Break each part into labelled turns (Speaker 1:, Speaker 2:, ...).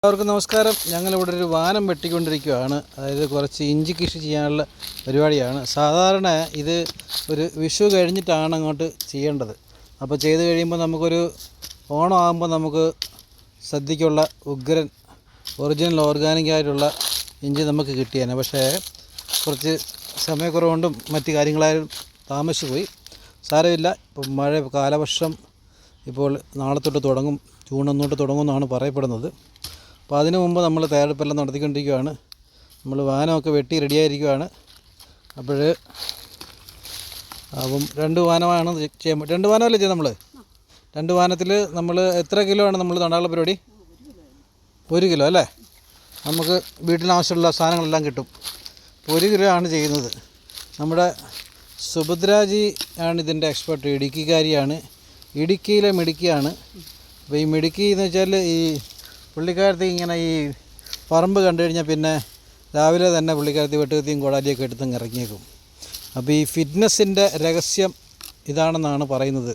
Speaker 1: എല്ലാവർക്കും നമസ്കാരം. ഞങ്ങളിവിടെ ഒരു വാനം വെട്ടിക്കൊണ്ടിരിക്കുകയാണ്. അതായത് കുറച്ച് ഇഞ്ചി കൃഷി ചെയ്യാനുള്ള പരിപാടിയാണ്. സാധാരണ ഇത് ഒരു വിഷു കഴിഞ്ഞിട്ടാണ് അങ്ങോട്ട് ചെയ്യേണ്ടത്. അപ്പോൾ ചെയ്ത് കഴിയുമ്പോൾ നമുക്കൊരു ഓണം ആകുമ്പോൾ നമുക്ക് സദ്യക്കുള്ള ഉഗ്രൻ ഒറിജിനൽ ഓർഗാനിക്കായിട്ടുള്ള ഇഞ്ചി നമുക്ക് കിട്ടിയേനെ. പക്ഷേ കുറച്ച് സമയക്കുറവുകൊണ്ടും മറ്റു കാര്യങ്ങളായാലും താമസിച്ചു പോയി. സാരമില്ല. ഇപ്പം മഴ കാലവർഷം ഇപ്പോൾ നാളെ തൊട്ട് തുടങ്ങും, ജൂൺ 1 തൊട്ട് തുടങ്ങുമെന്നാണ് പറയപ്പെടുന്നത്. അപ്പോൾ അതിനു മുമ്പ് നമ്മൾ തയ്യാറെടുപ്പെല്ലാം നടത്തിക്കൊണ്ടിരിക്കുകയാണ്. നമ്മൾ വാനമൊക്കെ വെട്ടി റെഡിയായിരിക്കുകയാണ്. അപ്പം 2 വാനമാണ് ചെയ്യാൻ. 2 വാനമല്ലേ ചെയ്യാം നമ്മൾ? 2 വാനത്തിൽ നമ്മൾ എത്ര കിലോ ആണ് നമ്മൾ നടാനുള്ള പരിപാടി? 1 കിലോ അല്ലേ? നമുക്ക് വീട്ടിലാവശ്യമുള്ള സാധനങ്ങളെല്ലാം കിട്ടും. 1 കിലോ ആണ് ചെയ്യുന്നത്. നമ്മുടെ സുഭദ്രാജി ആണ് ഇതിൻ്റെ എക്സ്പെർട്ട്. ഇടുക്കിക്കാരിയാണ്, ഇടുക്കിയിലെ മിടുക്കിയാണ്. അപ്പോൾ ഈ മിടുക്കി എന്ന് വെച്ചാൽ ഈ പുള്ളിക്കാരത്തി ഇങ്ങനെ ഈ പറമ്പ് കണ്ടു കഴിഞ്ഞാൽ പിന്നെ രാവിലെ തന്നെ പുള്ളിക്കാരത്തി വെട്ടുകത്തിയും കോടാലിയൊക്കെ എടുത്തങ്ങ് ഇറങ്ങിയേക്കും. അപ്പോൾ ഈ ഫിറ്റ്നസ്സിൻ്റെ രഹസ്യം ഇതാണെന്നാണ് പറയുന്നത്.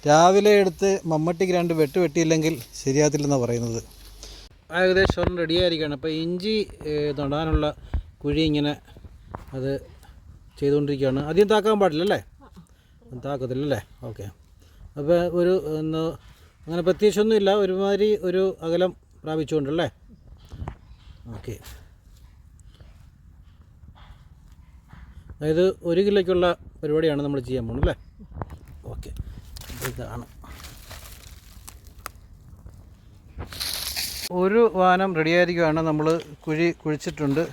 Speaker 1: രാവിലെ എടുത്ത് മമ്മട്ടിക്ക് 2 വെട്ട് വെട്ടിയില്ലെങ്കിൽ ശരിയാകത്തില്ലെന്നാണ് പറയുന്നത്. ഏകദേശം റെഡിയായിരിക്കുകയാണ്. അപ്പോൾ ഇഞ്ചി നടാനുള്ള കുഴി ഇങ്ങനെ അത് ചെയ്തുകൊണ്ടിരിക്കുകയാണ്. അധികം താക്കാൻ പാടില്ലല്ലേ? താക്കത്തില്ലല്ലേ? ഓക്കെ. അപ്പോൾ ഒരു അങ്ങനെ പ്രത്യേകിച്ചൊന്നുമില്ല, ഒരുമാതിരി ഒരു അകലം പ്രാപിച്ചുകൊണ്ടല്ലേ? ഓക്കെ. അതായത് 1 കിലോയ്ക്കുള്ള പരിപാടിയാണ് നമ്മൾ ചെയ്യാൻ പോകുന്നത് അല്ലേ? ഓക്കെ. ഇതാണ് ഒരു വാനം റെഡിയായിരിക്കുകയാണ്. നമ്മൾ കുഴി കുഴിച്ചിട്ടുണ്ട്.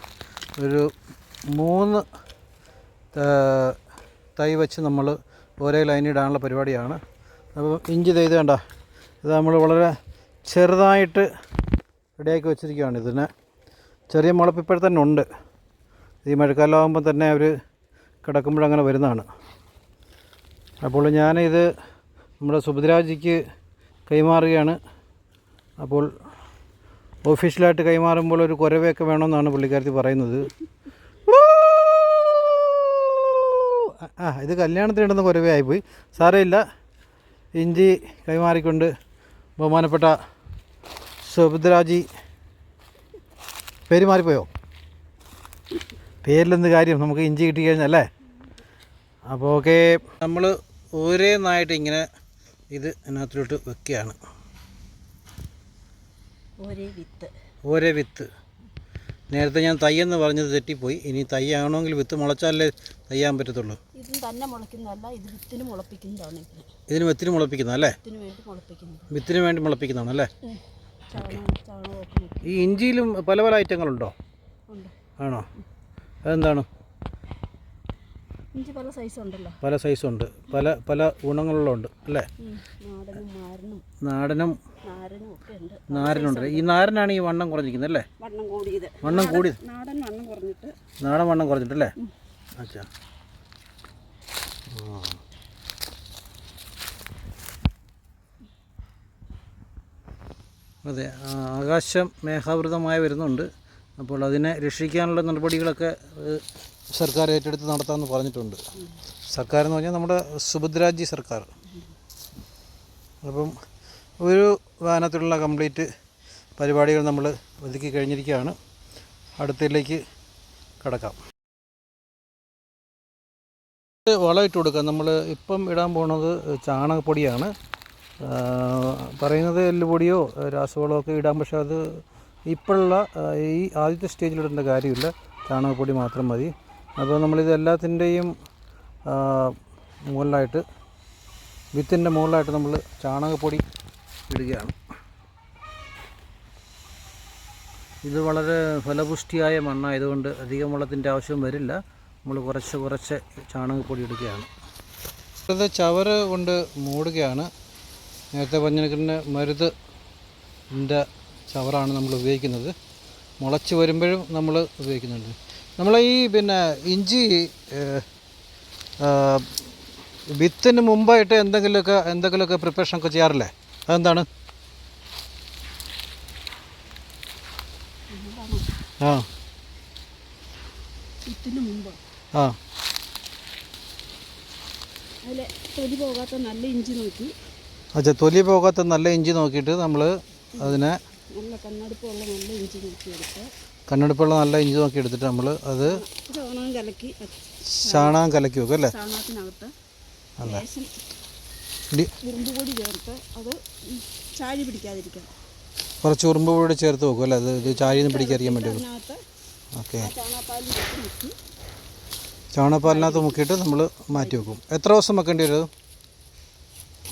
Speaker 1: ഒരു 3 തൈ വെച്ച് നമ്മൾ ഒരേ ലൈനിടാനുള്ള പരിപാടിയാണ്. അപ്പോൾ ഇഞ്ചി ചെയ്ത് വേണ്ട, ഇത് നമ്മൾ വളരെ ചെറുതായിട്ട് റെഡിയാക്കി വെച്ചിരിക്കുകയാണ്. ഇതിന് ചെറിയ മുളപ്പ് ഇപ്പോഴെ തന്നെ ഉണ്ട്. ഈ മഴക്കാലമാകുമ്പോൾ തന്നെ അവർ കിടക്കുമ്പോഴങ്ങനെ വരുന്നതാണ്. അപ്പോൾ ഞാനിത് നമ്മുടെ സുഭദ്രാജിക്ക് കൈമാറുകയാണ്. അപ്പോൾ ഒഫീഷ്യലായിട്ട് കൈമാറുമ്പോൾ ഒരു കുരവയൊക്കെ വേണമെന്നാണ് പുള്ളിക്കാരത്തി പറയുന്നത്. ഇത് കല്യാണത്തിന് ഇടുന്ന കുരവയായിപ്പോയി. സാരമില്ല. ഇഞ്ചി കൈമാറിക്കൊണ്ട് ബഹുമാനപ്പെട്ട സുഭദ്രാജി. പേര് മാറിപ്പോയോ? പേരിലെന്ത് കാര്യം, നമുക്ക് ഇഞ്ചി കിട്ടിക്കഴിഞ്ഞല്ലേ? അപ്പോൾ ഓക്കെ. നമ്മൾ ഓരോന്നായിട്ട് ഇങ്ങനെ ഇത് അതിനകത്തോട്ട് വെക്കുകയാണ്. ഓരോ വിത്ത്. നേരത്തെ ഞാൻ തയ്യെന്ന് പറഞ്ഞത് തെറ്റിപ്പോയി. ഇനി തയ്യാണെങ്കിൽ വിത്ത് മുളച്ചാലേ തയ്യാൻ പറ്റത്തുള്ളൂ.
Speaker 2: ഇത് തന്നെ മുളയ്ക്കുന്നതല്ല, ഇത് വിത്തിന് മുളപ്പിക്കുന്നതാണ്.
Speaker 1: ഇതിന് വിത്തിന് മുളപ്പിക്കുന്നതല്ലേ? വിത്തിന് വേണ്ടി മുളപ്പിക്കുന്നതാണ് അല്ലേ? ഈ ഇഞ്ചിയിലും പല പല ഐറ്റങ്ങളുണ്ടോ? ആണോ? അതെന്താണ്?
Speaker 2: ഇഞ്ചി പല സൈസുണ്ടല്ലോ.
Speaker 1: പല സൈസുണ്ട്, പല പല ഗുണങ്ങളുള്ളതുണ്ട് അല്ലേ? നാടനും നാരനുണ്ട്. ഈ നാരനാണ് ഈ വണ്ണം കുറഞ്ഞിരിക്കുന്നത് അല്ലേ? വണ്ണം കൂടിയത്. നാടൻ വണ്ണം കുറഞ്ഞിട്ടല്ലേ? അച്ഛാ. അതെ, ആകാശം മേഘാവൃതമായി വരുന്നുണ്ട്. അപ്പോൾ അതിനെ രക്ഷിക്കാനുള്ള നടപടികളൊക്കെ സർക്കാർ ഏറ്റെടുത്ത് നടത്താമെന്ന് പറഞ്ഞിട്ടുണ്ട്. സർക്കാർ എന്ന് പറഞ്ഞാൽ നമ്മുടെ സുഭദ്രാജി സർക്കാർ. അപ്പം ഒരു വാനത്തിലുള്ള കംപ്ലീറ്റ് പരിപാടികൾ നമ്മൾ ഒതുക്കി കഴിഞ്ഞിരിക്കുകയാണ്. അടുത്തതിലേക്ക് കടക്കാം. വളം ഇട്ട് കൊടുക്കാം. നമ്മൾ ഇപ്പം ഇടാൻ പോകുന്നത് ചാണകപ്പൊടിയാണ്. പറയുന്നത് എല്ലുപൊടിയോ രാസവളമോ ഒക്കെ ഇടാം. പക്ഷേ അത് ഇപ്പോഴുള്ള ഈ ആദ്യത്തെ സ്റ്റേജിലിടേണ്ട കാര്യമില്ല, ചാണകപ്പൊടി മാത്രം മതി. അപ്പോൾ നമ്മളിത് എല്ലാത്തിൻ്റെയും മുകളിലായിട്ട്, വിത്തിൻ്റെ മുകളിലായിട്ട് നമ്മൾ ചാണകപ്പൊടി ഇടുകയാണ്. ഇത് വളരെ ഫലപുഷ്ടിയായ മണ്ണായതുകൊണ്ട് അധികം വെള്ളത്തിൻ്റെ ആവശ്യം വരില്ല. നമ്മൾ കുറച്ച് ചാണകപ്പൊടി ഇടുകയാണ്. ഇത് ചവറ് കൊണ്ട് മൂടുകയാണ്. നേരത്തെ പറഞ്ഞിരിക്കുന്ന മരുതിൻ്റെ ചവറാണ് നമ്മൾ ഉപയോഗിക്കുന്നത്. മുളച്ച് വരുമ്പോഴും നമ്മൾ ഉപയോഗിക്കുന്നുണ്ട്. നമ്മൾ ഈ ഇഞ്ചി വിത്തിന് മുമ്പായിട്ട് എന്തെങ്കിലുമൊക്കെ പ്രിപ്പറേഷനൊക്കെ ചെയ്യാറില്ലേ? അതെന്താണ്?
Speaker 2: തൊലി പോകാത്ത നല്ല ഇഞ്ചി നോക്കി
Speaker 1: തൊലി പോകാത്ത നല്ല ഇഞ്ചി നോക്കിയിട്ട് നമ്മൾ അതിനെ
Speaker 2: നല്ല നല്ല കണ്ണടുപ്പുള്ള നല്ല ഇഞ്ചി നോക്കിയെടുത്ത്
Speaker 1: കണ്ണെടുപ്പുള്ള നല്ല ഇഞ്ചി നോക്കി എടുത്തിട്ട് നമ്മൾ അത്
Speaker 2: ചാണകം കലക്കി
Speaker 1: ചാണകം കലക്കി വെക്കും അല്ലേ?
Speaker 2: ചാണകത്തിനകത്ത്
Speaker 1: അല്ല
Speaker 2: ലേശം ഉറുമ്പ് പൊടി ചേർത്ത് അത് ചാഴി പിടിക്കാതിരിക്കണം.
Speaker 1: കുറച്ച് ഉറുമ്പ് പൊടി ചേർത്ത് വെക്കും അല്ലേ? ഇത് ചാഴിന്ന് പിടിക്കാതിരിക്കാൻ വേണ്ടി.
Speaker 2: അതിനകത്ത്
Speaker 1: ഓക്കെ.
Speaker 2: ചാണകപ്പാലിൽ മുക്കി
Speaker 1: ചാണകപ്പാലിനകത്ത് മുക്കിയിട്ട് നമ്മൾ മാറ്റി വെക്കും. എത്ര ദിവസം വെക്കേണ്ടി വരും?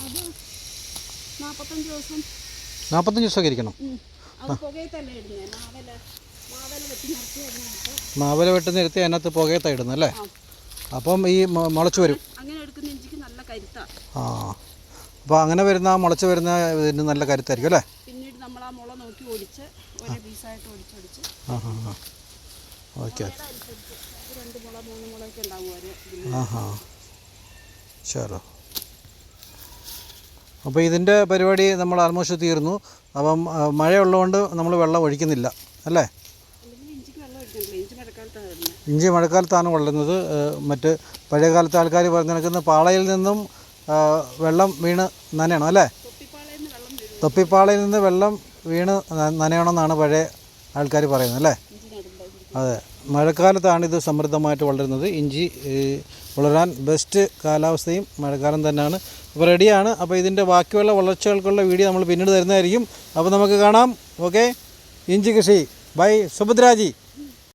Speaker 2: അത് 45 ദിവസം.
Speaker 1: 45 ദിവസമൊക്കെ ഇരിക്കണം.
Speaker 2: അത് പുകയത്തല്ലേ ഇടുന്നത്. മാവല വെട്ടി നിറച്ച് അതിനകത്ത്
Speaker 1: മാവല വെട്ടി നിരത്തി അതിനകത്ത് പുകയത്താണ് ഇടുന്നത് അല്ലേ? അപ്പം ഈ മുളച്ച് വരും.
Speaker 2: അങ്ങനെ എടുക്കുന്ന ഇഞ്ചിക്ക് നല്ല കരുത്താണ്.
Speaker 1: ആ, അപ്പോൾ അങ്ങനെ വരുന്ന മുളച്ച് വരുന്ന ഇതിന് നല്ല കരുത്തായിരിക്കും അല്ലേ?
Speaker 2: പിന്നീട് നമ്മൾ ആ മുള നോക്കി ഒടിച്ച് ഓരോ പീസായിട്ട് ഒടിച്ചൊടിച്ച്
Speaker 1: ഓക്കെ.
Speaker 2: 2 മുള 3 മുളയൊക്കെ ഉണ്ടാകും.
Speaker 1: ശരി. അപ്പോൾ ഇതിൻ്റെ പരിപാടി നമ്മൾ ആൾമോസ്റ്റ് തീർന്നു. അപ്പം മഴയുള്ളതുകൊണ്ട് നമ്മൾ വെള്ളം ഒഴിക്കുന്നില്ല അല്ലേ?
Speaker 2: ഇഞ്ചിക്ക് വെള്ളം ഒഴിക്കണ്ടല്ലോ. ഇഞ്ചി മഴക്കാലത്താണ് വരുന്നത്.
Speaker 1: ഇഞ്ചി മഴക്കാലത്താണ് വളരുന്നത്. മറ്റ് പഴയ കാലത്തെ ആൾക്കാർ പറഞ്ഞു നടക്കുന്ന പാളയിൽ നിന്നും വെള്ളം വീണ് നനയണം അല്ലേ? തൊപ്പിപ്പാളയിൽ നിന്ന് വെള്ളം വീണ് നനയണമെന്നാണ് പഴയ ആൾക്കാർ പറയുന്നത് അല്ലേ? അതെ. മഴക്കാലത്താണ് ഇത് സമൃദ്ധമായിട്ട് വളരുന്നത്. ഇഞ്ചി വളരാൻ ബെസ്റ്റ് കാലാവസ്ഥയും മഴക്കാലം തന്നെയാണ്. അപ്പോൾ റെഡിയാണ്. അപ്പോൾ ഇതിൻ്റെ ബാക്കിയുള്ള വളർച്ചകൾക്കുള്ള വീഡിയോ നമ്മൾ പിന്നീട് തരുന്നതായിരിക്കും. അപ്പോൾ നമുക്ക് കാണാം. ഓക്കെ. ഇഞ്ചി കൃഷി ബൈ സുഭദ്രാജി.